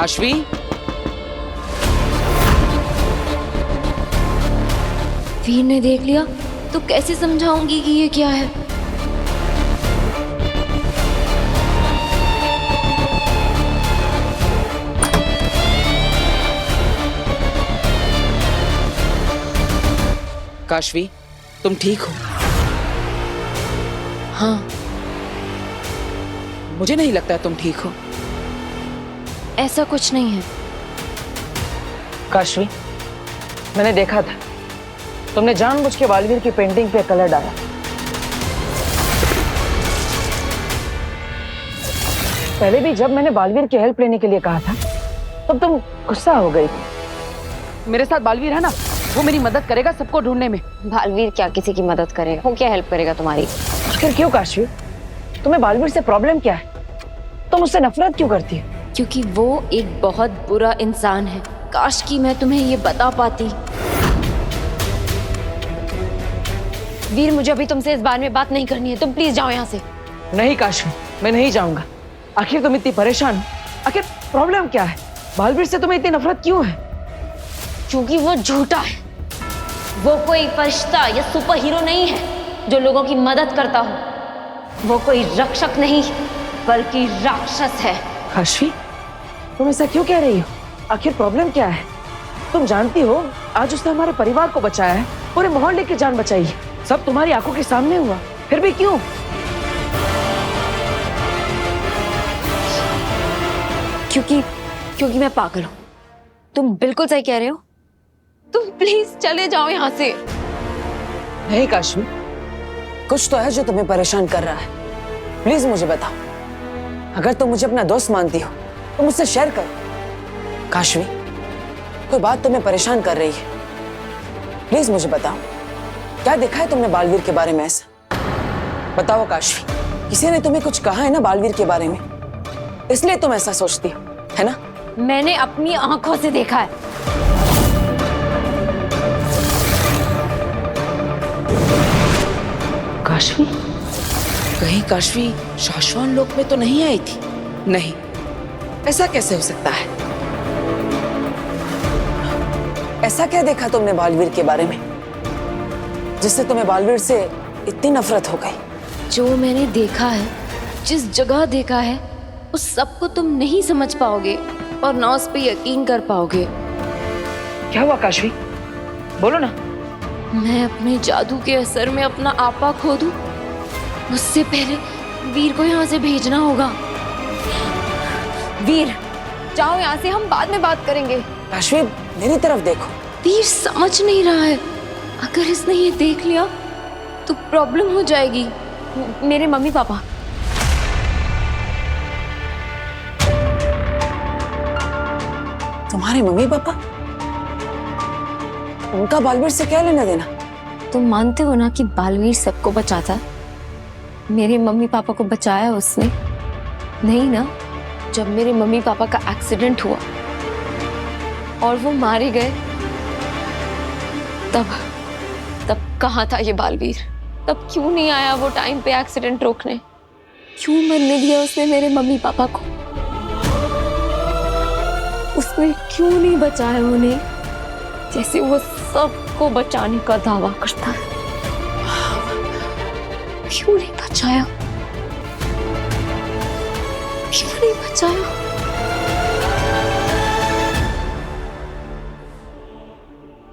काशवी, वीर ने देख लिया तो कैसे समझाऊंगी कि ये क्या है। काशवी, तुम ठीक हो? हाँ, मुझे नहीं लगता है तुम ठीक हो। ऐसा कुछ नहीं है। काशवी, मैंने देखा था तुमने जानबूझ के बालवीर की पेंटिंग पे कलर डाला। पहले भी जब मैंने बालवीर की हेल्प लेने के लिए कहा था तब तुम गुस्सा हो गई थी। मेरे साथ बालवीर है ना, वो मेरी मदद करेगा सबको ढूंढने में। बालवीर क्या किसी की मदद करेगा? वो क्या हेल्प करेगा तुम्हारी? आखिर क्यों काशवी, तुम्हें बालवीर से प्रॉब्लम क्या है? तुम उससे नफरत क्यों करती है? क्योंकि वो एक बहुत बुरा इंसान है। काश कि मैं तुम्हें ये बता पाती। वीर, मुझे अभी तुमसे इस बारे में बात नहीं करनी है। तुम प्लीज जाओ यहाँ से। नहीं काशवी, मैं नहीं जाऊंगा। आखिर तुम इतनी परेशान हो, आखिर प्रॉब्लम क्या है? बालवीर से तुम्हें इतनी नफरत क्यों है? क्योंकि वो झूठा है। वो कोई फरिश्ता या सुपर हीरो नहीं है जो लोगों की मदद करता हो। वो कोई रक्षक नहीं बल्कि राक्षस है। काशवी, तुम ऐसा क्यों कह रही हो? आखिर प्रॉब्लम क्या है? तुम जानती हो आज उसने हमारे परिवार को बचाया है, पूरे मोहल्ले की जान बचाई है। सब तुम्हारी आंखों के सामने हुआ, फिर भी क्यों? क्योंकि मैं पागल हूँ। तुम बिल्कुल सही कह रहे हो। तुम प्लीज चले जाओ यहाँ से। नहीं काशवी, कुछ तो है जो तुम्हें परेशान कर रहा है। प्लीज मुझे बताओ। अगर तुम मुझे अपना दोस्त मानती हो तो मुझसे शेयर करो। काशवी, कोई बात तुम्हें परेशान कर रही है। प्लीज मुझे बताओ, क्या देखा है तुमने बालवीर के बारे में ऐसा? बताओ काशवी, किसी ने तुम्हें कुछ कहा है ना बालवीर के बारे में, इसलिए तुम ऐसा सोचती हो, है ना? मैंने अपनी आंखों से देखा है। काशवी, कहीं काशवी शाश्वान लोक में तो नहीं आई थी? नहीं, ऐसा कैसे हो सकता है? ऐसा क्या देखा तुमने बालवीर के बारे में जिससे तुम्हें बालवीर से इतनी नफरत हो गई? जो मैंने देखा है, जिस जगह देखा है, उस सब को तुम नहीं समझ पाओगे और ना उस पे यकीन कर पाओगे। क्या हुआ काशवी, बोलो ना। मैं अपने जादू के असर में अपना आपा खो दूं, उससे पहले वीर को यहाँ से भेजना होगा। वीर, जाओ यहाँ से, हम बाद में बात करेंगे। काशवी, मेरी तरफ देखो। वीर समझ नहीं रहा है। अगर इसने ये देख लिया तो प्रॉब्लम हो जाएगी। मेरे मम्मी पापा। तुम्हारे मम्मी पापा? उनका बालवीर से क्या लेना देना? तुम मानते हो ना कि बालवीर सबको बचाता है? मेरे मम्मी पापा को बचाया उसने? नहीं ना। जब मेरे मम्मी पापा का एक्सीडेंट हुआ और वो मारे गए, तब कहाँ था ये बालवीर? तब क्यों नहीं आया वो टाइम पे एक्सीडेंट रोकने? क्यों मरने दिया उसने मेरे मम्मी पापा को? उसने क्यों नहीं बचाया उन्हें जैसे वो सबको बचाने का दावा करता है? क्यों नहीं बचाया? क्यों नहीं बचाया?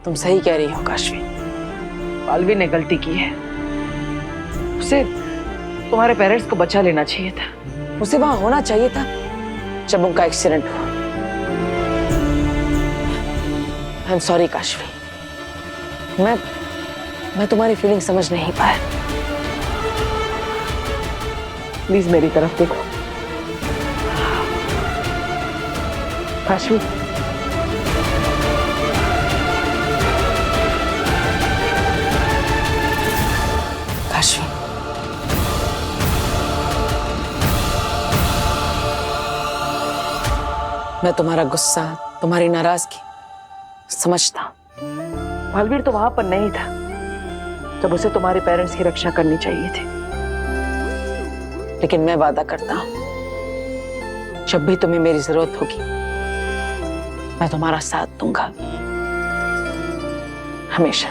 तुम सही कह रही हो काशवी, बालवीर ने गलती की है। उसे तुम्हारे पेरेंट्स को बचा लेना चाहिए था। उसे वहां होना चाहिए था जब उनका एक्सीडेंट हुआ। आई एम सॉरी काशवी, मैं तुम्हारी फीलिंग समझ नहीं पाया। प्लीज मेरी तरफ देखो काशवी। काशवी, मैं तुम्हारा गुस्सा, तुम्हारी नाराजगी समझता हूं। बालवीर तो वहां पर नहीं था जब उसे तुम्हारे पेरेंट्स की रक्षा करनी चाहिए थी। लेकिन मैं वादा करता हूं, जब भी तुम्हें मेरी जरूरत होगी मैं तुम्हारा साथ दूंगा हमेशा।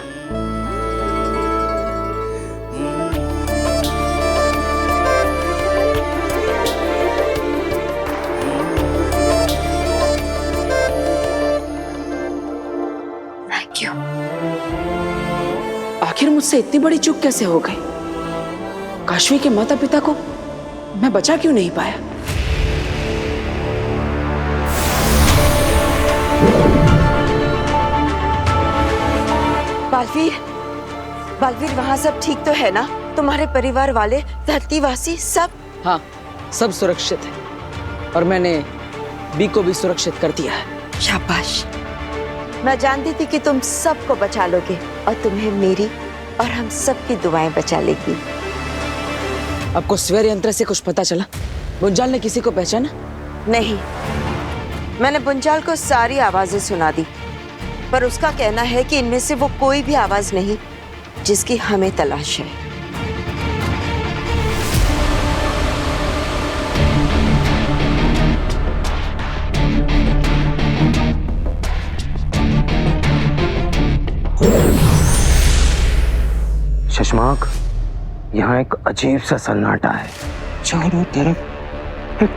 Thank you. आखिर मुझसे इतनी बड़ी चूक कैसे हो गई? काशवी के माता पिता को मैं बचा क्यों नहीं पाया? बालवीर, बालवीर वहाँ सब ठीक तो है ना? तुम्हारे परिवार वाले, धरतीवासी सब? हाँ, सब सुरक्षित है और मैंने बी को भी सुरक्षित कर दिया है। शाबाश। मैं जानती थी कि तुम सबको बचा लोगे और तुम्हें मेरी और हम सबकी दुआएं बचा लेगी। आपको स्वर यंत्र से कुछ पता चला? बुंजाल ने किसी को पहचाना? नहीं, मैंने बुंजाल को सारी आवाजें सुना दी, पर उसका कहना है कि इनमें से वो कोई भी आवाज नहीं जिसकी हमें तलाश है। शशमाक, यहाँ एक अजीब सा सन्नाटा है। चारों तरफ एक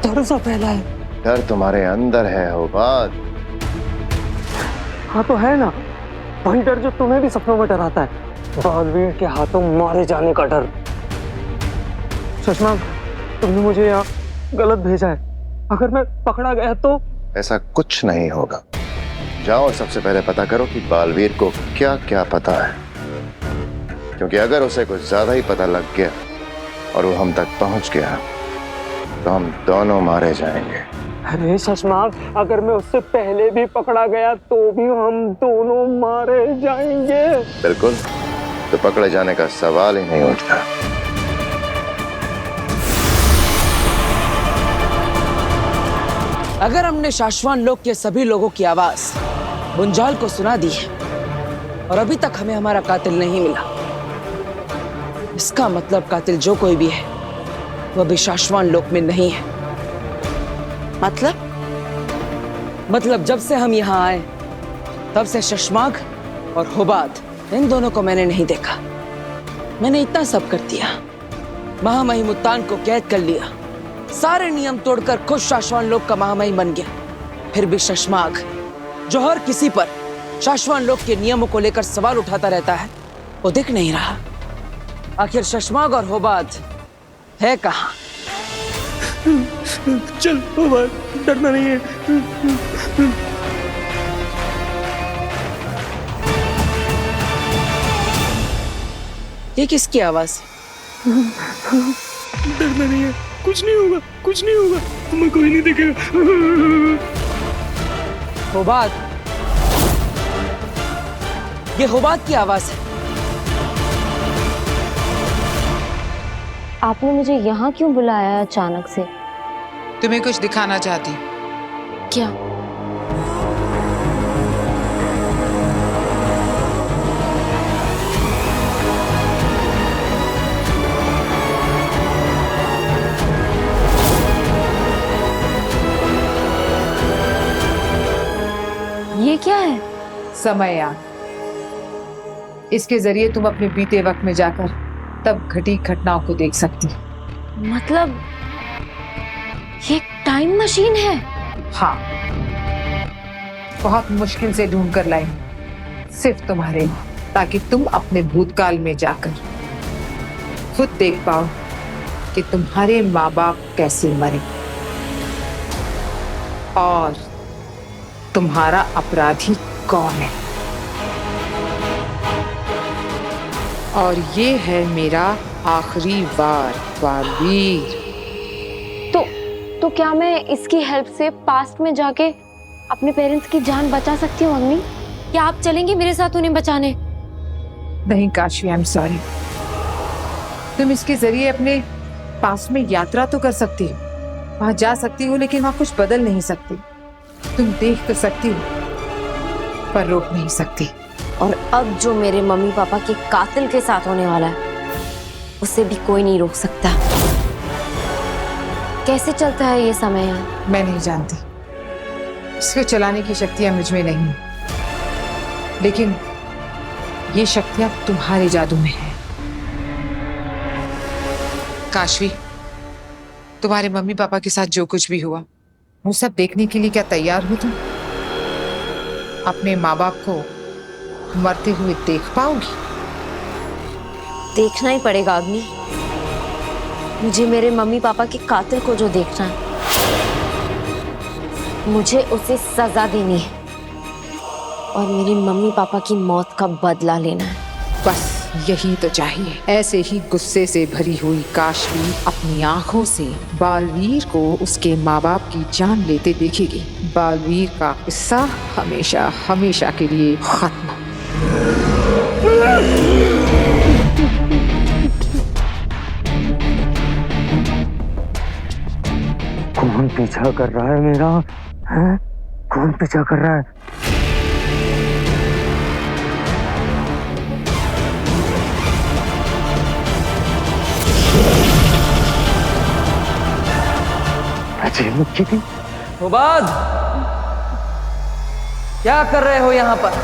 डर सा फैला है। डर तुम्हारे अंदर है होबात। हाँ तो है ना, वही डर जो तुम्हें भी सपनों में डराता है। बालवीर के हाथों मारे जाने का डर। शशमाक, तुमने मुझे यहाँ गलत भेजा है। अगर मैं पकड़ा गया तो? ऐसा कुछ नहीं होगा। जाओ और सबसे पहले पता करो कि बालवीर को क्या क्या पता है, क्योंकि अगर उसे कुछ ज्यादा ही पता लग गया और वो हम तक पहुंच गया तो हम दोनों मारे जाएंगे। अरे शशमाक, अगर मैं उससे पहले भी पकड़ा गया तो भी हम दोनों मारे जाएंगे। बिल्कुल, तो पकड़े जाने का सवाल ही नहीं उठता। अगर हमने शाश्वान लोक के सभी लोगों की आवाज बुंजाल को सुना दी है और अभी तक हमें हमारा कातिल नहीं मिला, इसका मतलब कातिल जो कोई भी है वह भी शाश्वान लोक में नहीं है। मतलब जब से हम यहाँ आए तब से शशमाक और हुबात, इन दोनों को मैंने नहीं देखा। मैंने इतना सब कर दिया, महामही मुत्तान को कैद कर लिया, सारे नियम तोड़कर खुद शाश्वान लोक का महामही बन गया। फिर भी शशमाक, जो हर किसी पर शाश्वान लोक के नियमों को लेकर सवाल उठाता रहता है, वो दिख नहीं रहा। आखिर शशमाक और हुबात है कहाँ? चल हुबात, डरना नहीं है। ये किसकी आवाज? डरना नहीं है, कुछ नहीं होगा, कुछ नहीं होगा, तुम्हें कोई नहीं देखेगा। हुबात, ये हुबात की आवाज है। आपने मुझे यहाँ क्यों बुलाया अचानक से? तुम्हें कुछ दिखाना चाहती। क्या? ये क्या है? समययान। इसके जरिए तुम अपने बीते वक्त में जाकर तब घटी घटनाओं को देख सकती। मतलब ये एक टाइम मशीन है? हाँ, बहुत मुश्किल से ढूंढ कर लाई, सिर्फ तुम्हारे लिए, ताकि तुम अपने भूतकाल में जाकर खुद देख पाओ कि तुम्हारे माँ बाप कैसे मरे और तुम्हारा अपराधी कौन है। और ये है मेरा आखिरी वार, बालवीर। तो क्या मैं इसकी हेल्प से पास्ट में जाके अपने पेरेंट्स की जान बचा सकती हूँ अग्नि? क्या आप चलेंगे मेरे साथ उन्हें बचाने? नहीं काशवी, आई एम सॉरी। तुम इसके जरिए अपने पास्ट में यात्रा तो कर सकती हो, वहां जा सकती हो, लेकिन वहां कुछ बदल नहीं सकती। तुम देख तो सकती हो पर रोक नहीं सकती। और अब जो मेरे मम्मी पापा के कातिल के साथ होने वाला है उसे भी कोई नहीं रोक सकता। कैसे चलता है ये समय? मैं नहीं जानती, इसको चलाने की शक्तियां मुझ में नहीं, लेकिन ये शक्तियां तुम्हारे जादू में है। काशवी, तुम्हारे मम्मी पापा के साथ जो कुछ भी हुआ वो सब देखने के लिए क्या तैयार हो तुम? अपने माँ बाप को मरते हुए देख पाओगी? देखना ही पड़ेगा अग्नि। मुझे मेरे मम्मी पापा के कातिल को जो देखना है, मुझे उसे सजा देनी है और मेरे मम्मी पापा की मौत का बदला लेना है। बस यही तो चाहिए। ऐसे ही गुस्से से भरी हुई काशवी अपनी आंखों से बालवीर को उसके माँ बाप की जान लेते देखेगी। बालवीर का किस्सा हमेशा हमेशा के लिए खत्म। कौन पीछा कर रहा है मेरा? हैं? कौन पीछा कर रहा है? अजय मुक्की थी। हुबाद, क्या कर रहे हो यहां पर?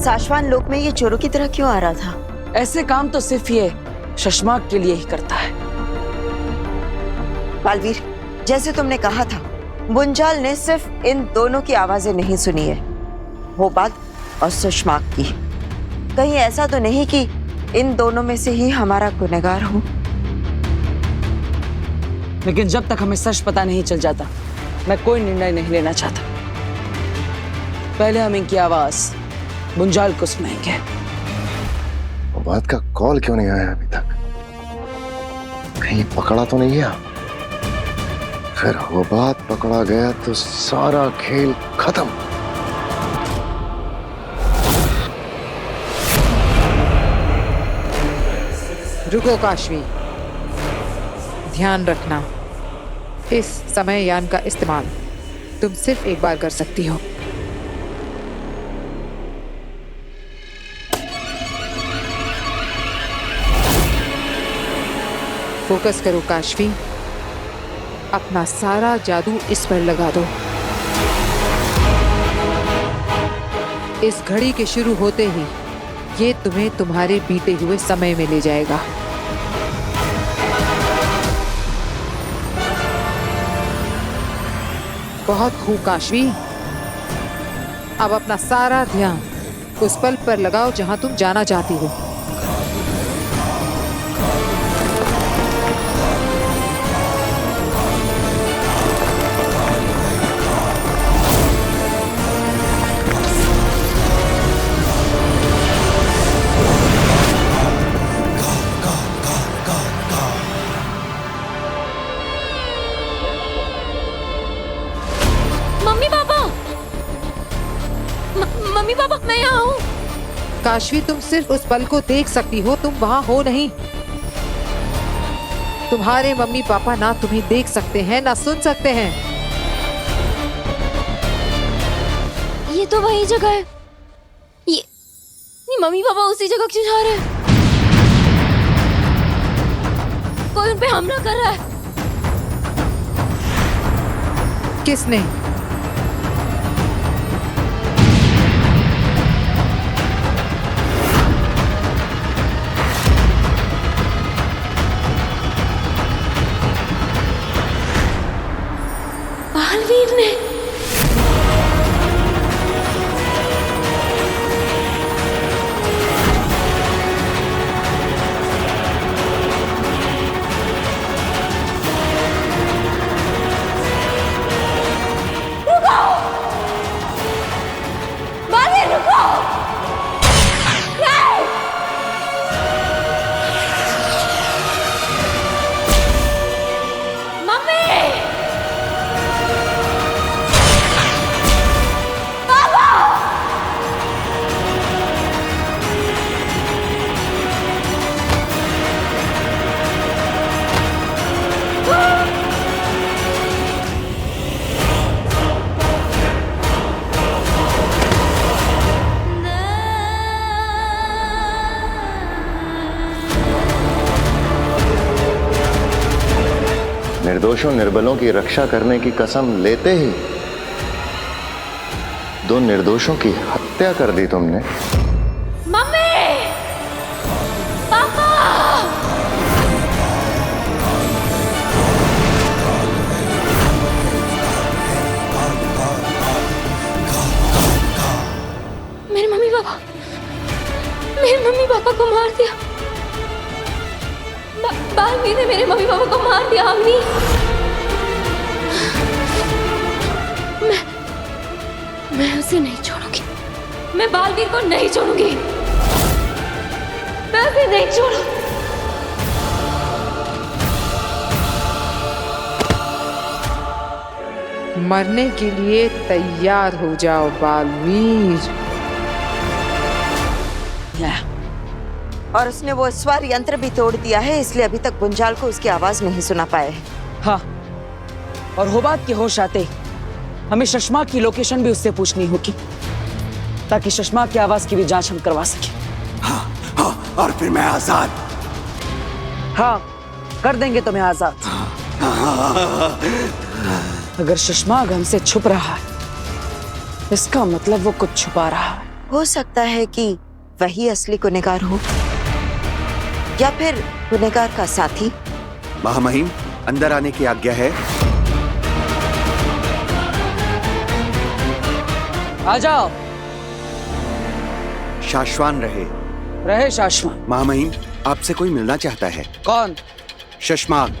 साशवान लोक में ये चोरों की तरह क्यों आ रहा था? ऐसे काम तो सिर्फ ये शशमाक के लिए ही करता है। बालवीर, जैसे तुमने कहा था, बुंजाल ने सिर्फ इन दोनों की आवाजें नहीं सुनी है, होबाद और सुषमाक की। कहीं ऐसा तो नहीं कि इन दोनों में से ही हमारा गुनहगार हो? लेकिन जब तक हमें सच पता नहीं चल जाता, मैं कोई निर्णय नहीं लेना चाहता। पहले हम इनकी आवाज बुंजाल को सुनाएंगे। बात का कॉल क्यों नहीं आया अभी तक? कहीं पकड़ा तो नहीं गया? फिर वो बात पकड़ा गया तो सारा खेल खत्म। रुको काशवी, ध्यान रखना, इस समय यान का इस्तेमाल तुम सिर्फ एक बार कर सकती हो। फोकस करो काशवी, अपना सारा जादू इस पर लगा दो। इस घड़ी के शुरू होते ही ये तुम्हें तुम्हारे बीते हुए समय में ले जाएगा। बहुत खूब काशवी, अब अपना सारा ध्यान उस पल पर लगाओ जहां तुम जाना चाहती हो। मम्मी पापा, मैं यहाँ हूँ। काशवी, तुम सिर्फ उस पल को देख सकती हो, तुम वहां हो नहीं। तुम्हारे मम्मी पापा ना तुम्हें देख सकते हैं ना सुन सकते हैं। ये तो वही जगह है। ये मम्मी पापा उसी जगह क्यों जा रहे हैं? कोई उन पे हमला कर रहा है। किसने? बालवीर ने। निर्दोषों निर्बलों की रक्षा करने की कसम लेते ही दो निर्दोषों की हत्या कर दी तुमने। मम्मी, पापा, मेरे मम्मी पापा को मार दिया। बालवीर ने मेरे मम्मी पापा को मार दिया। अम्मी, मैं उसे नहीं छोड़ूंगी। मैं बालवीर को नहीं छोड़ूंगी। मैं उसे नहीं छोड़ू। मरने के लिए तैयार हो जाओ बालवीर। और उसने वो स्वर यंत्र भी तोड़ दिया है, इसलिए अभी तक गुंजाल को उसकी आवाज नहीं सुना पाए। हाँ, और होबात के होश आते ही हमें शशमाक की लोकेशन भी उससे पूछनी होगी, ताकि शशमाक की आवाज की भी जांच हम करवा सके। हाँ, और फिर मैं आजाद। हाँ, कर देंगे तुम्हें आजाद। अगर शशमाक हमसे छुप रहा है, इसका मतलब वो कुछ छुपा रहा है। हो सकता है कि वही असली गुनहगार हो, या फिर गुनहगार का साथी। महामहिम, अंदर आने की आज्ञा है। आ जाओ। शाश्वान रहे शाश्वान। महामहिम, आपसे कोई मिलना चाहता है। कौन? शशमाक।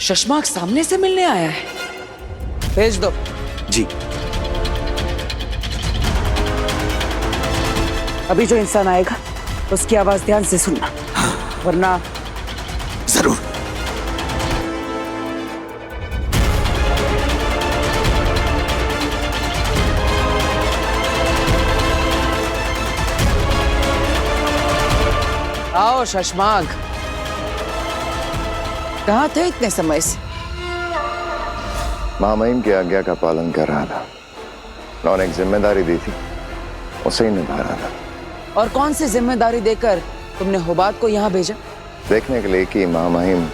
शशमाक सामने से मिलने आया है? भेज दो। जी। अभी जो इंसान आएगा उसकी आवाज ध्यान से सुनना, वरना। जरूर। आओ शशमाक, कहाँ थे इतने समय से? महामहिम की आज्ञा का पालन कर रहा था। उन्होंने एक जिम्मेदारी दी थी, उसे ही निभा रहा था। और कौन सी जिम्मेदारी देकर तुमने होबात को यहाँ भेजा? देखने के लिए कि महामहिम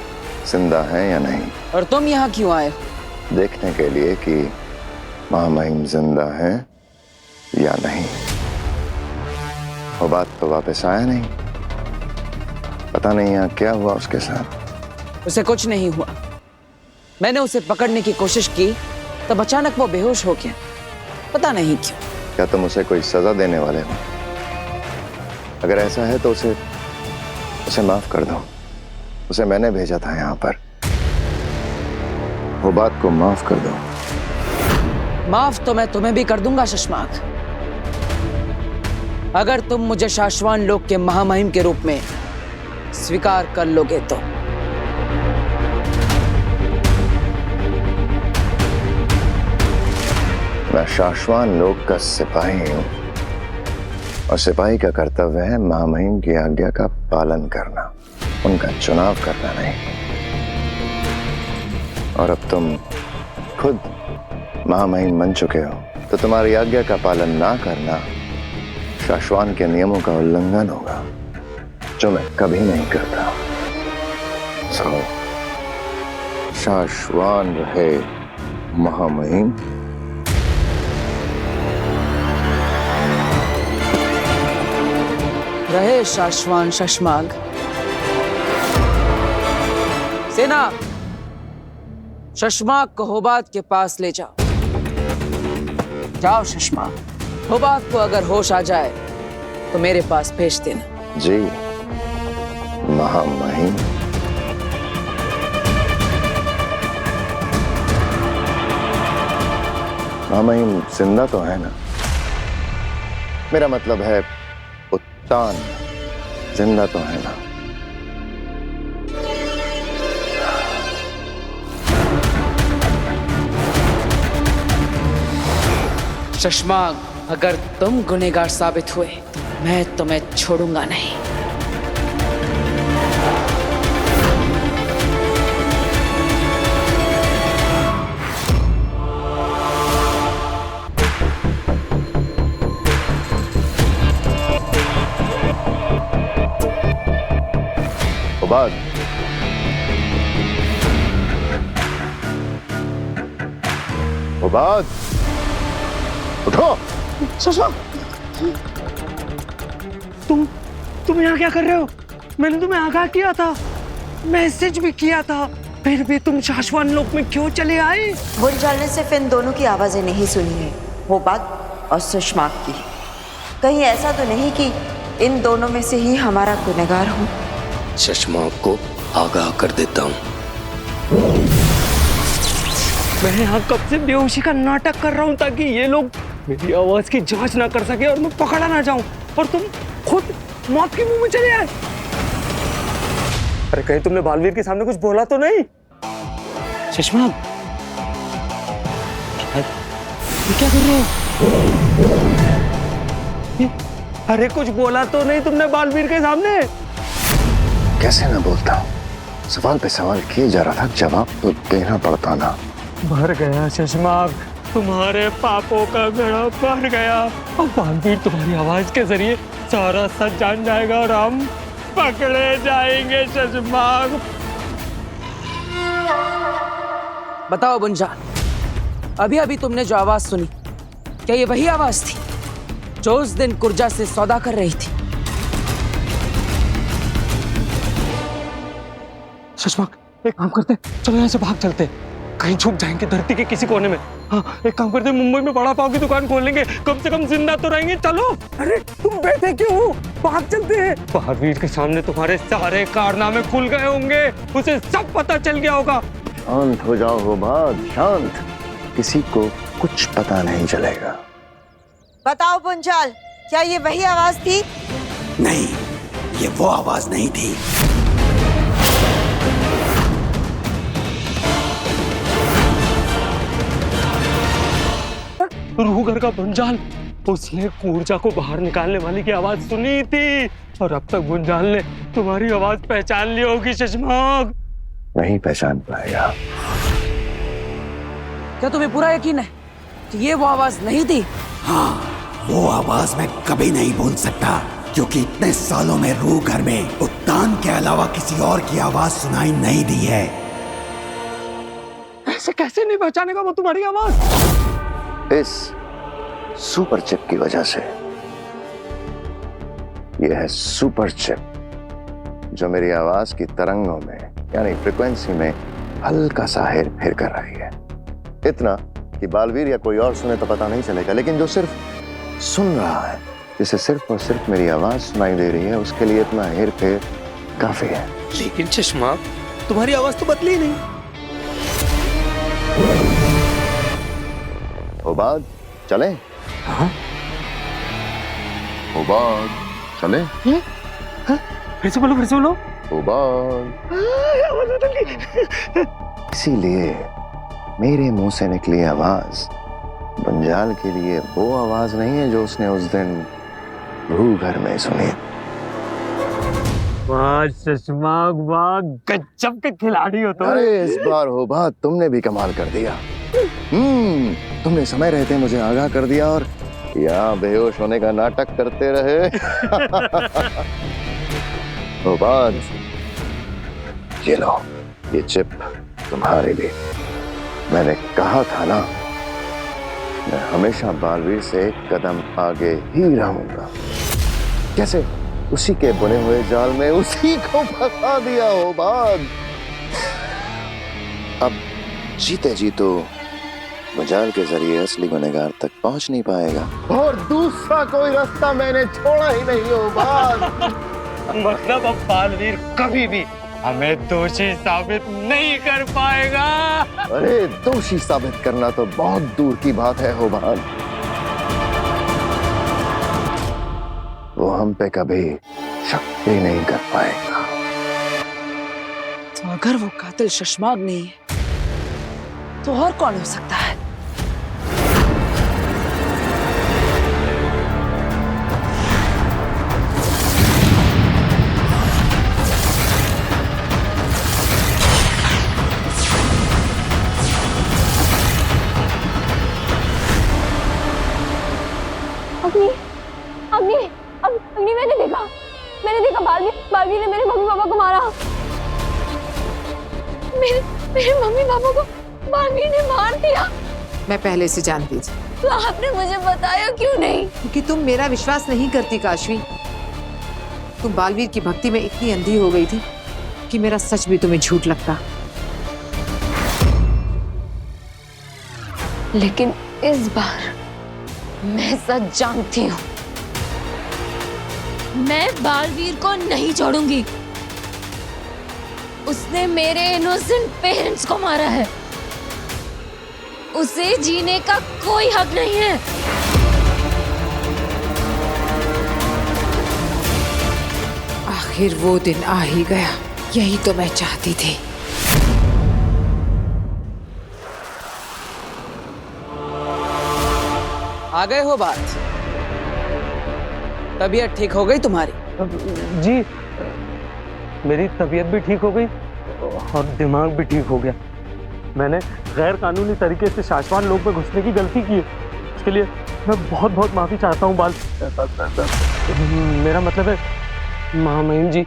जिंदा है या नहीं। और तुम यहाँ क्यों आए? देखने के लिए कि महामहिम जिंदा है या नहीं। होबात तो वापस आया नहीं, पता नहीं यहाँ क्या हुआ उसके साथ। उसे कुछ नहीं हुआ। मैंने उसे पकड़ने की कोशिश की, तब अचानक वो बेहोश हो गया, पता नहीं क्यों। क्या तुम उसे कोई सजा देने वाले हो? अगर ऐसा है तो उसे माफ कर दो। उसे मैंने भेजा था यहाँ पर। होबात को माफ कर दो। माफ तो मैं तुम्हें भी कर दूंगा शशमाक, अगर तुम मुझे शाश्वान लोक के महामहिम के रूप में स्वीकार कर लोगे तो। मैं शाश्वान लोक का सिपाही हूं, और सिपाही का कर्तव्य है महामहिम की आज्ञा का पालन करना, उनका चुनाव करना नहीं। और अब तुम खुद महामहिम बन चुके हो, तो तुम्हारी आज्ञा का पालन ना करना शाश्वान के नियमों का उल्लंघन होगा, जो मैं कभी नहीं करता। सो शाश्वान रहे महामहिम। रहे शाश्वान शशमाक। सेना, शशमाक को होबात के पास ले जाओ। जाओ शशमाक। होबात को अगर होश आ जाए तो मेरे पास भेज देना। जी महामहिम। महामहिम जिंदा तो है ना? मेरा मतलब है उत्तान जिंदा तो है ना? शशमाक, अगर तुम गुनहगार साबित हुए तो मैं तुम्हें छोड़ूंगा नहीं। वो बात उठो। शशांक, तुम यहाँ क्या कर रहे हो? मैंने तुम्हें आगाह किया था, मैसेज भी किया था, फिर भी तुम शाश्वत लोक में क्यों चले आए? बुंजाल ने सिर्फ इन दोनों की आवाजें नहीं सुनी है, वो बात और सुषमा की। कहीं ऐसा तो नहीं कि इन दोनों में से ही हमारा गुनहगार हो? शशमाक को आगाह कर देता हूँ। मैं यहाँ कब से बेहोशी का नाटक कर रहा हूँ ताकि ये लोग मेरी आवाज की जांच ना कर सके और मैं पकड़ा ना जाऊं, और तुम खुद मौत के मुंह में चले आए। अरे कहीं तुमने बालवीर के सामने कुछ बोला तो नहीं? शशमाक, क्या कर रहे हो? अरे कुछ बोला तो नहीं तुमने बालवीर के सामने? कैसे ना बोलता हूँ, सवाल पे सवाल किए जा रहा था, जवाब तो देना पड़ता ना। भर गया शशमाक, तुम्हारे पापों का बेड़ा भर गया। अब बालवीर तुम्हारी आवाज के जरिए सारा सच जान जाएगा और हम पकड़े जाएंगे शशमाक। बताओ बुंजाल, अभी अभी तुमने जो आवाज सुनी, क्या ये वही आवाज थी जो उस दिन कुर्जा से सौदा कर रही थी? शशमाक, एक काम करते, चलो यहाँ से भाग चलते, कहीं छुप जाएंगे धरती के किसी कोने में। हाँ, एक काम करते, मुंबई में बड़ा पाव की दुकान खोल लेंगे, कम से कम जिंदा तो रहेंगे। चलो। अरे तुम बैठे क्यों हो? भाग चलते हैं। बालवीर के सामने तुम्हारे सारे कारनामे खुल गए होंगे, उसे सब पता चल गया होगा। शांत हो जाओ हो बात, शांत, किसी को कुछ पता नहीं चलेगा। बताओ बुंजाल, क्या ये वही आवाज थी? नहीं, ये वो आवाज नहीं थी। रूहगर का बुंजाल, उसने ऊर्जा को बाहर निकालने वाली की आवाज सुनी थी, और अब तक बुंजाल ने तुम्हारी आवाज पहचान ली होगी शशमाक। नहीं पहचान पाएगा। क्या तुम्हें पूरा यकीन है कि ये वो आवाज नहीं थी? हाँ, वो आवाज मैं कभी नहीं भूल सकता, क्योंकि इतने सालों में रूह घर में उत्तान के अलावा किसी और की आवाज सुनाई नहीं दी है। ऐसे कैसे नहीं पहचानेगा वो तुम्हारी आवाज? इस सुपर चिप की वजह से। यह है सुपर चिप जो मेरी आवाज की तरंगों में, यानी फ्रीक्वेंसी में हल्का सा हेर फेर कर रही है। इतना कि बालवीर या कोई और सुने तो पता नहीं चलेगा, लेकिन जो सिर्फ सुन रहा है, जिसे सिर्फ और सिर्फ मेरी आवाज सुनाई दे रही है, उसके लिए इतना हेर फेर काफी है। लेकिन शशमाक, तुम्हारी आवाज तो बदली नहीं। उबाद, चले? हाँ? उबाद, चले? फिर से बोलो। उबाद। इसीलिए मेरे मुंह से निकली आवाज बुंजाल के लिए वो आवाज नहीं है जो उसने उस दिन रूह घर में सुनी। वाह शशमाक, वाह, गजब के खिलाड़ी हो तुम। अरे इस बार हो बात तुमने भी कमाल कर दिया। तुमने समय रहते मुझे आगाह कर दिया और यहाँ बेहोश होने का नाटक करते रहे। हो बात, ये लो, ये चिप तुम्हारे लिए। मैंने कहा था ना, मैं हमेशा बालवीर से एक कदम आगे ही रहूंगा। कैसे उसी के बुने हुए जाल में उसी को फंसा दिया हो बात। अब जीते जी तो बुंजाल के जरिए असली गुनहगार तक पहुंच नहीं पाएगा, और दूसरा कोई रास्ता मैंने छोड़ा ही नहीं हो बात। मतलब अब बालवीर कभी भी हमें दोषी साबित नहीं कर पाएगा। अरे दोषी साबित करना तो बहुत दूर की बात है हो बात। वो हम पे कभी शक भी नहीं कर पाएगा। तो अगर वो कातिल शशमाक नहीं है तो और कौन हो सकता है? अग्नि, मैंने देखा बालवीर ने मेरे मम्मी पापा को मारा। मेरे मम्मी पापा को बालवीर ने मार दिया। मैं पहले से जानती थी, तो आपने मुझे बताया क्यों नहीं? क्योंकि तुम मेरा विश्वास नहीं करती काशवी। तुम बालवीर की भक्ति में इतनी अंधी हो गई थी कि मेरा सच भी तुम्हें झूठ लगता। लेकिन इस बार मैं सच जानती हूँ। मैं बालवीर को नहीं छोड़ूंगी। उसने मेरे इनोसेंट पेरेंट्स को मारा है। उसे जीने का कोई हक नहीं है। आखिर वो दिन आ ही गया, यही तो मैं चाहती थी। आ गए हो बात? तबीयत ठीक हो गई तुम्हारी? जी, मेरी तबीयत भी ठीक हो गई और दिमाग भी ठीक हो गया। मैंने गैर कानूनी तरीके से शाश्वान लोक में घुसने की गलती की है। इसके लिए मैं बहुत बहुत माफी चाहता हूँ बाल। मेरा मतलब है महामहिम जी।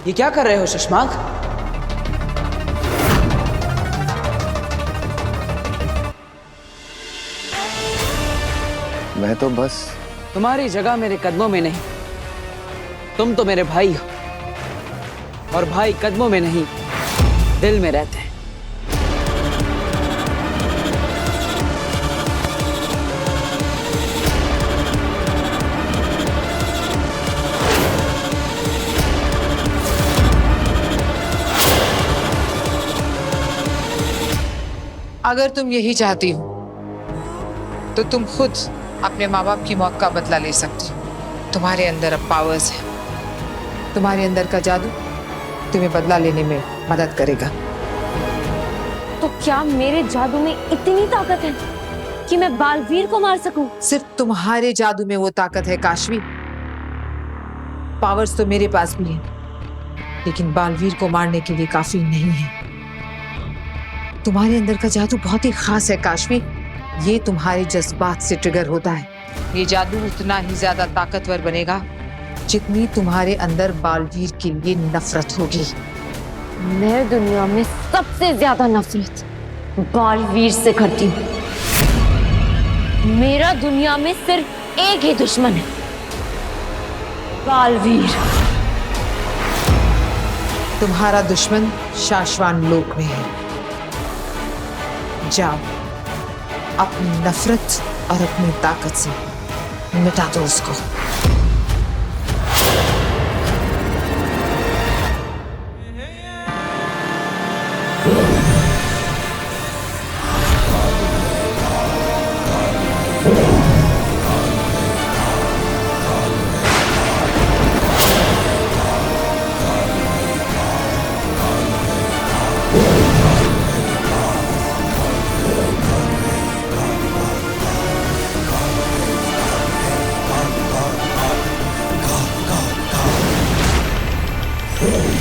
ये क्या कर रहे हो शशांक? मैं तो बस तुम्हारी जगह मेरे कदमों में नहीं। तुम तो मेरे भाई हो और भाई कदमों में नहीं, दिल में रहते हैं। अगर तुम यही चाहती हो तो तुम खुद अपने माँ बाप की मौत का बदला ले सकती हो। तुम्हारे अंदर अब पावर्स है। तुम्हारे अंदर का जादू तुम्हें बदला लेने में मदद करेगा। तो क्या मेरे जादू में इतनी ताकत है कि मैं बालवीर को मार सकूं? सिर्फ तुम्हारे जादू में वो ताकत है काशवी। पावर्स तो मेरे पास भी है, लेकिन बालवीर को मारने के लिए काफी नहीं है। तुम्हारे अंदर का जादू बहुत ही खास है काशवी। ये तुम्हारे जज्बात से ट्रिगर होता है। ये जादू उतना ही ज्यादा ताकतवर बनेगा जितनी तुम्हारे अंदर बालवीर के लिए नफरत होगी। मैं दुनिया में सबसे ज्यादा नफरत बालवीर से करती हूँ। मेरा दुनिया में सिर्फ एक ही दुश्मन है, बालवीर। तुम्हारा दुश्मन शाश्वान लोक में है। जाओ, अपनी नफरत और अपनी ताकत से मिटा दो उसको।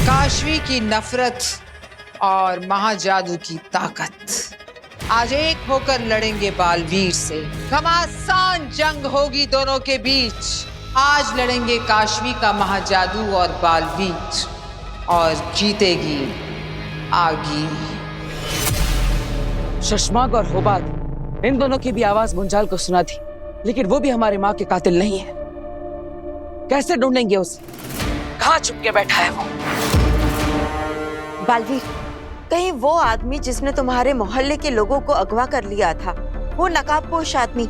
काशवी की नफरत और महाजादू की ताकत आज एक होकर लड़ेंगे बालवीर से। घमासान जंग होगी दोनों के बीच। आज लड़ेंगे काशवी का महाजादू और बालवीर, और जीतेगी आगी। शशांक और होबात, इन दोनों की भी आवाज मुंजाल को सुना थी, लेकिन वो भी हमारे माँ के कातिल नहीं है। कैसे ढूंढेंगे उसे? कहाँ छुप के बैठा है वो? बालवीर, कहीं वो आदमी जिसने तुम्हारे मोहल्ले के लोगों को अगवा कर लिया था, वो नकाबपोश आदमी,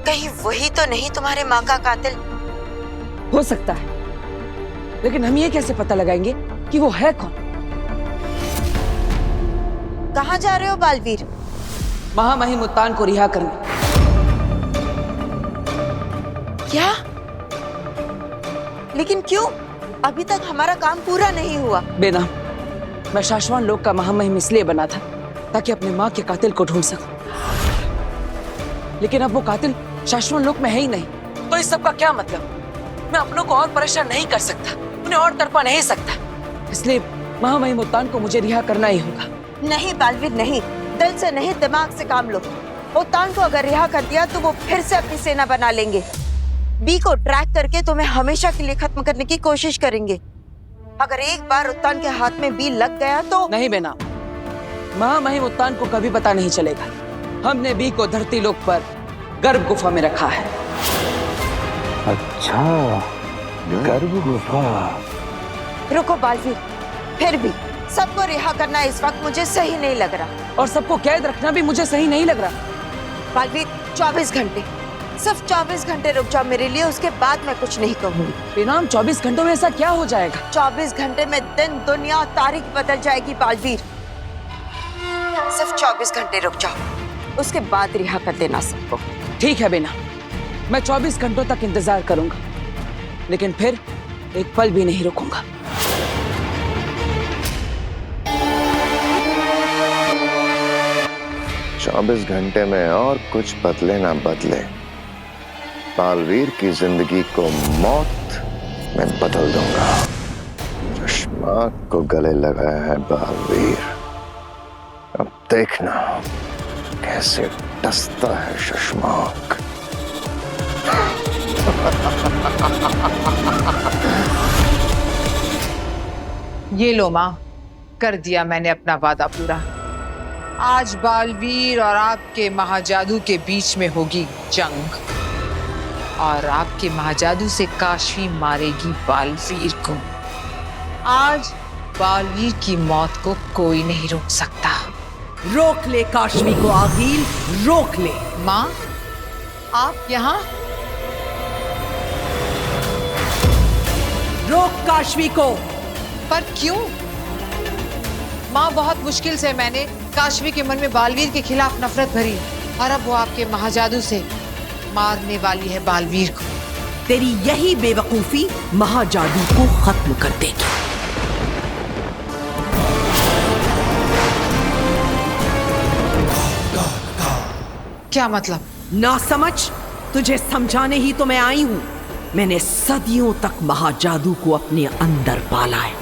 कहीं वही तो नहीं तुम्हारे माँ का कातिल? हो सकता है, लेकिन हम ये कैसे पता लगाएंगे कि वो है कौन? कहाँ जा रहे हो बालवीर? महामहिम मुत्तान को रिहा करने। क्या? लेकिन क्यों? अभी तक हमारा काम पूरा नहीं हुआ। बेना, मैं शाश्वान लोक का महामहिम इसलिए बना था ताकि अपने माँ के कातिल को ढूंढ सकूं। लेकिन अब वो कातिल शाश्वान लोक में है ही नहीं, तो इस सब का क्या मतलब? मैं अपनों को और परेशान नहीं कर सकता, उन्हें और तड़पा नहीं सकता। इसलिए महामहिम उत्तान को मुझे रिहा करना ही होगा। नहीं बालवीर नहीं, दिल से नहीं दिमाग से काम लो। उत्तान को अगर रिहा कर दिया तो वो फिर से अपनी सेना बना लेंगे। बी को ट्रैक करके तुम्हें हमेशा के लिए खत्म करने की कोशिश करेंगे। अगर एक बार उत्तान के हाथ में बी लग गया तो नहीं बेना, महामहिम उत्तान को कभी पता नहीं चलेगा। हमने बी को धरती लोक पर गर्भ गुफा में रखा है। अच्छा, गर्भ गुफा। रुको बालवीर, फिर भी सबको रिहा करना इस वक्त मुझे सही नहीं लग रहा। और सबको कैद रखना भी मुझे सही नहीं लग रहा। बालवीर 24 घंटे, सिर्फ 24 घंटे रुक जाओ मेरे लिए, उसके बाद मैं कुछ नहीं कहूंगी। बेनाम 24 घंटों में ऐसा क्या हो जाएगा? 24 घंटे में दिन दुनिया और तारीख बदल जाएगी बालवीर। सिर्फ 24 घंटे रुक जाओ, उसके बाद रिहा कर देना सबको। ठीक है बेना, मैं 24 घंटों तक इंतजार करूंगा, लेकिन फिर एक पल भी नहीं रुकूंगा। चौबीस घंटे में और कुछ बदले ना बदले, बालवीर की जिंदगी को मौत में बदल दूंगा। शशमाक को गले लगाया है बालवीर, अब देखना कैसे टसता है शशमाक। ये लो माँ, कर दिया मैंने अपना वादा पूरा। आज बालवीर और आपके महाजादू के बीच में होगी जंग, और आपके महाजादू से काशवी मारेगी बालवीर को। आज बालवीर की मौत को कोई नहीं रोक सकता। रोक ले काशवी को आगिल, रोक ले। माँ, आप यहाँ? रोक काशवी को। पर क्यों? माँ, बहुत मुश्किल से मैंने काशवी के मन में बालवीर के खिलाफ नफरत भरी, और अब वो आपके महाजादू से मारने वाली है बालवीर को। तेरी यही बेवकूफी महाजादू को खत्म कर देगी। क्या मतलब? ना समझ, तुझे समझाने ही तो मैं आई हूँ। मैंने सदियों तक महाजादू को अपने अंदर पाला है।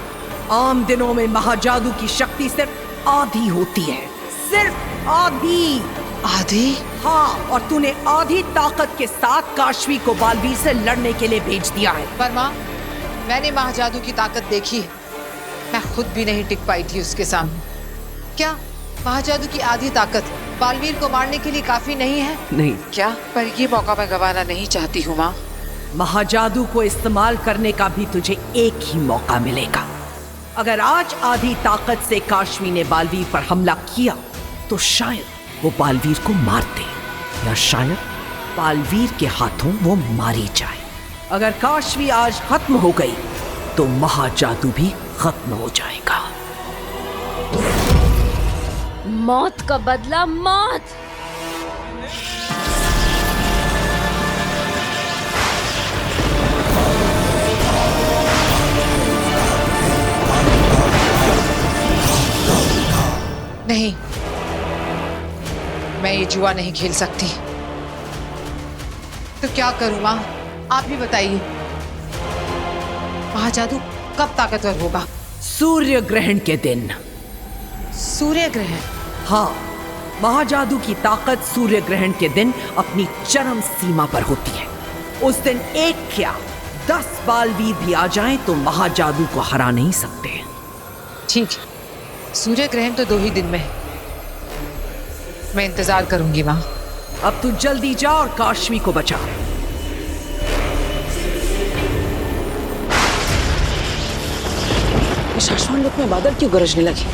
आम दिनों में महाजादू की शक्ति सिर्फ आधी होती है, सिर्फ आधी। आधी? हाँ, और तूने आधी ताकत के साथ काशवी को बालवीर से लड़ने के लिए भेज दिया है। पर माँ, मैंने महाजादू की ताकत देखी है, मैं खुद भी नहीं टिक पाई थी उसके सामने। क्या महाजादू की आधी ताकत बालवीर को मारने के लिए काफी नहीं है? नहीं। क्या? पर ये मौका मैं गंवाना नहीं चाहती हूँ माँ। महाजादू को इस्तेमाल करने का भी तुझे एक ही मौका मिलेगा। अगर आज आधी ताकत से काशवी ने बालवीर पर हमला किया तो शायद वो बालवीर को मार दे, या शायद बालवीर के हाथों वो मारी जाए। अगर काशवी आज खत्म हो गई तो महाजादू भी खत्म हो जाएगा। मौत का बदला मौत। नहीं, मैं ये जुआ नहीं खेल सकती। तो क्या करूं माँ, आप ही बताइए। महाजादू कब ताकतवर होगा? सूर्य ग्रहण के दिन। सूर्य ग्रहण? हाँ, महाजादू की ताकत सूर्य ग्रहण के दिन अपनी चरम सीमा पर होती है। उस दिन एक क्या 10 बालवीर भी आ जाएं तो महाजादू को हरा नहीं सकते। ठीक, सूर्य ग्रहण तो 2 ही दिन में है। मैं इंतजार करूंगी माँ। अब तू जल्दी जा और काशवी को बचा। इस आसमान लोक में बादल क्यों गरजने लगे?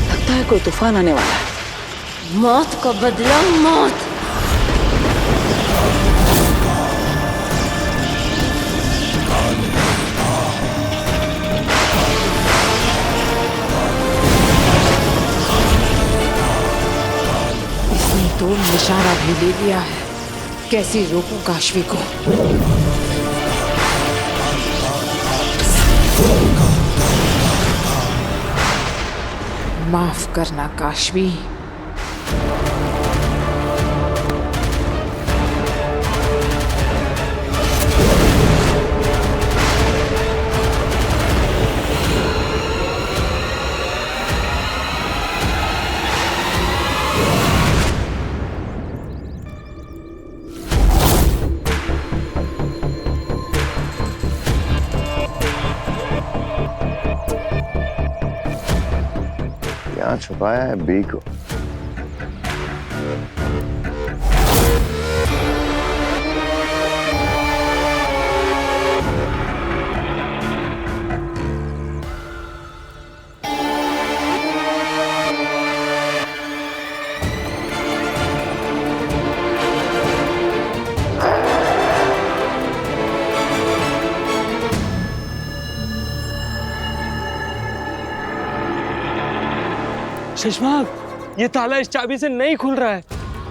लगता है कोई तूफान आने वाला है। मौत का बदला मौत। इसने तो निशाना भी ले लिया है। कैसे रोकूं काशवी को? माफ करना काशवी। कहाँ छुपाया है बी को? शशांक, ये ताला इस चाबी से नहीं खुल रहा है।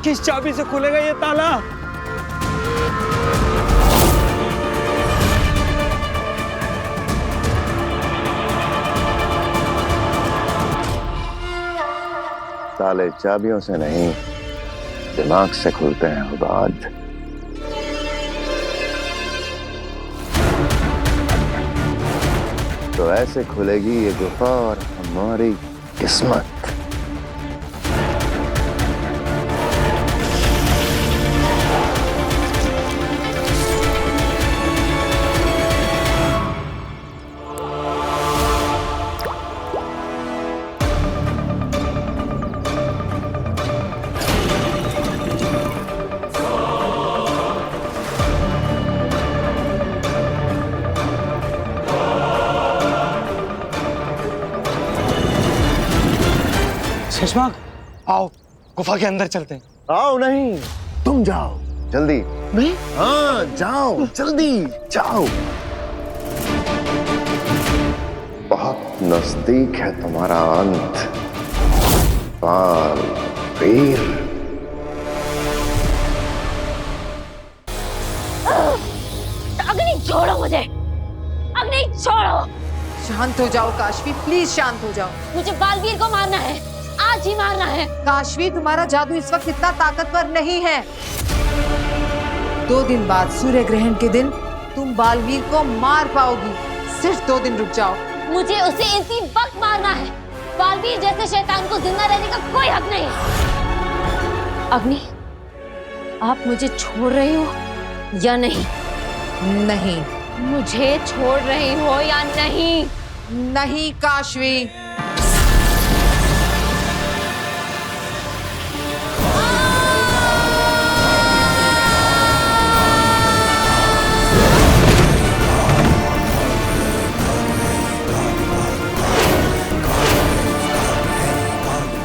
किस चाबी से खुलेगा ये ताला? ताले चाबियों से नहीं, दिमाग से खुलते हैं उबाद। तो ऐसे खुलेगी ये गुफा और हमारी किस्मत। शशांक, आओ गुफा के अंदर चलते हैं। आओ नहीं, तुम जाओ जल्दी। मैं? हाँ जाओ जल्दी जाओ। बहुत नजदीक है तुम्हारा अंत बालवीर। अग्नि छोड़ो मुझे, अग्नि छोड़ो। शांत हो जाओ काशवी, प्लीज शांत हो जाओ। मुझे बालवीर को मारना है, आज ही मारना है। काशवी, तुम्हारा जादू इस वक्त इतना ताकतवर नहीं है। 2 दिन बाद सूर्य ग्रहण के दिन तुम बालवीर को मार पाओगी। सिर्फ 2 दिन रुक जाओ। मुझे उसे इसी वक्त मारना है। बालवीर जैसे शैतान को जिंदा रहने का कोई हक नहीं। अग्नि, आप मुझे छोड़ रही हो या नहीं? नहीं। मुझे छोड़ रही हो या नहीं? नहीं काशवी।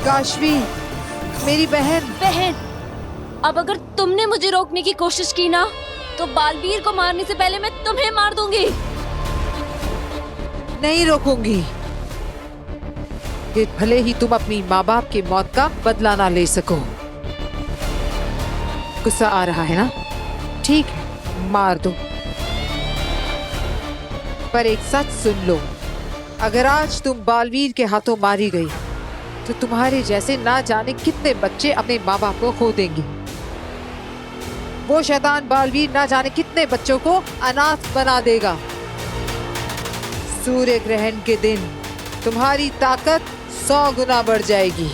काशवी, मेरी बहन। अब अगर तुमने मुझे रोकने की कोशिश की ना, तो बालवीर को मारने से पहले मैं तुम्हें मार दूंगी। नहीं रोकूंगी। फिर भले ही तुम अपनी माँ बाप की मौत का बदला ना ले सको। गुस्सा आ रहा है ना? ठीक है, मार दो। पर एक सच सुन लो, अगर आज तुम बालवीर के हाथों मारी गई तो तुम्हारे जैसे ना जाने कितने बच्चे अपने माँ बाप को खो देंगे। वो शैतान बालवीर ना जाने कितने बच्चों को अनाथ बना देगा। सूर्य ग्रहण के दिन तुम्हारी ताकत 100 गुना बढ़ जाएगी।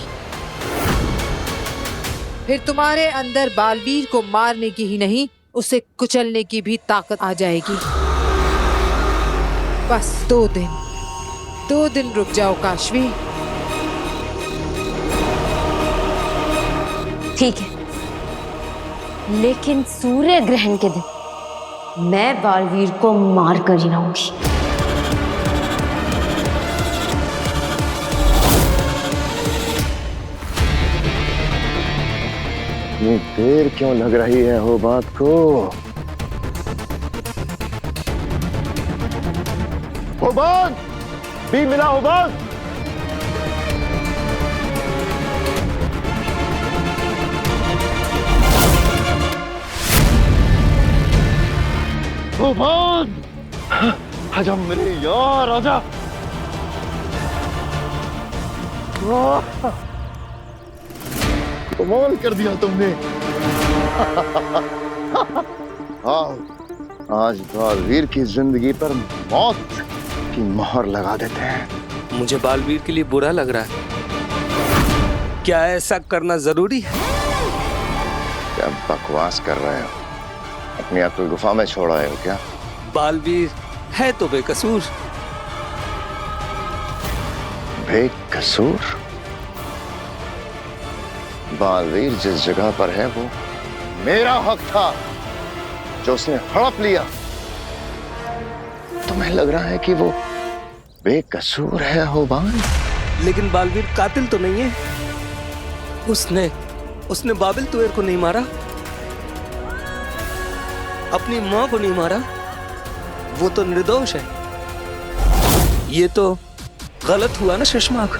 फिर तुम्हारे अंदर बालवीर को मारने की ही नहीं, उसे कुचलने की भी ताकत आ जाएगी। बस 2 दिन रुक जाओ काशवी। ठीक है, लेकिन सूर्य ग्रहण के दिन मैं बालवीर को मार कर ही रहूंगी। इतनी देर क्यों लग रही है हो बात को? हो बात भी मिला हो बात। आजा मेरे यार, आजा। कमाल कर दिया तुमने। हाँ, आज बालवीर की जिंदगी पर मौत की मोहर लगा देते हैं। मुझे बालवीर के लिए बुरा लग रहा है। क्या ऐसा करना जरूरी है? क्या बकवास कर रहे हो? अपनी अक्ल गुफा में छोड़ आए हो क्या? बालवीर है तो बेकसूर। बेकसूर? बालवीर जिस जगह पर है वो मेरा हक था जो उसने हड़प लिया। तुम्हें लग रहा है कि वो बेकसूर है होबान? लेकिन बालवीर कातिल तो नहीं है। उसने बाबिल तुएर को नहीं मारा, अपनी मां को नहीं मारा। वो तो निर्दोष है। ये तो गलत हुआ ना शशांक?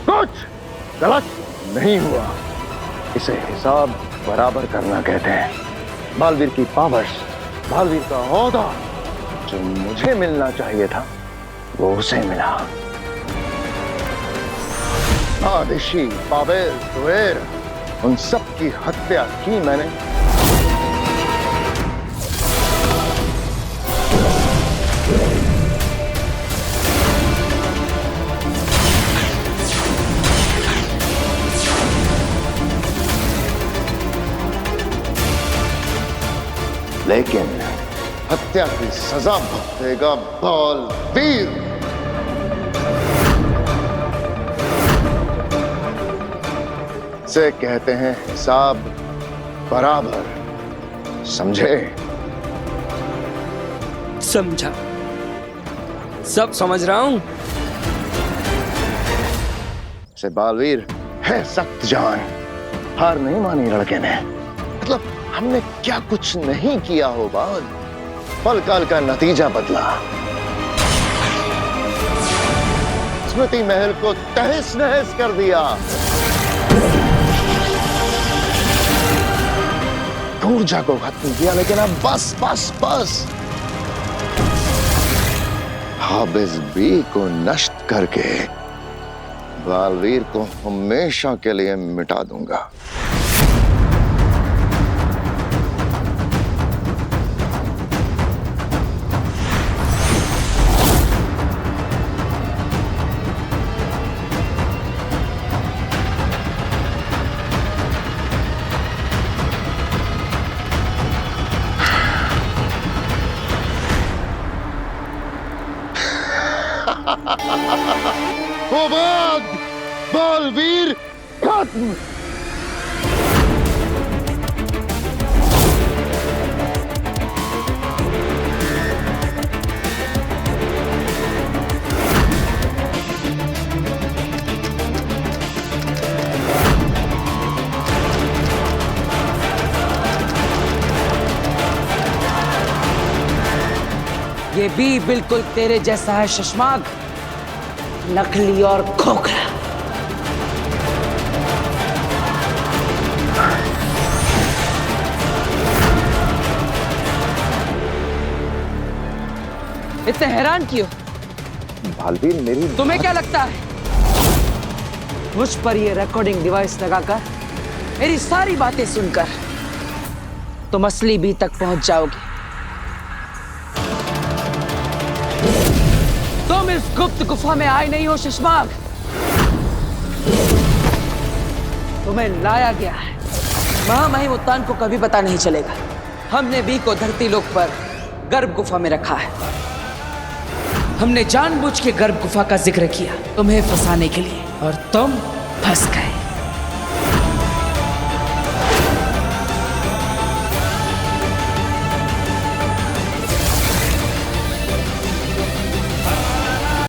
कुछ गलत नहीं हुआ। इसे हिसाब बराबर करना कहते हैं। बालवीर की पावर्स, बालवीर का ओहदा जो मुझे मिलना चाहिए था वो उसे मिला। आदिशी, बाबेल, तुएर, उन सब की हत्या की मैंने। लेकिन हत्या की सजा भुगतेगा बालवीर। से कहते हैं हिसाब बराबर, समझे? समझा, सब समझ रहा हूं। से बालवीर है सख्त जान, हार नहीं मानी लड़के ने। मतलब हमने क्या कुछ नहीं किया हो बाल, पल काल का नतीजा बदला। स्मृति महल को तहस नहस कर दिया। ऊर्जा को खत्म किया, लेकिन अब बस बस बस हाबिज बी को नष्ट करके बालवीर को हमेशा के लिए मिटा दूंगा। होबाद, बालवीर खत्म। ये भी बिल्कुल तेरे जैसा है शशांक, नकली और खोखला। इतने हैरान क्यों? बालवीर मेरी तुम्हें क्या लगता है मुझ पर ये रिकॉर्डिंग डिवाइस लगाकर मेरी सारी बातें सुनकर तुम असली बी तक पहुंच जाओगे? तुम इस गुप्त गुफा में आए नहीं हो शशांक, तुम्हें लाया गया है। महामहिम उत्तान को कभी पता नहीं चलेगा। हमने बी को धरती लोक पर गर्भ गुफा में रखा है। हमने जानबूझ के गर्भ गुफा का जिक्र किया तुम्हें फंसाने के लिए, और तुम फंस गए।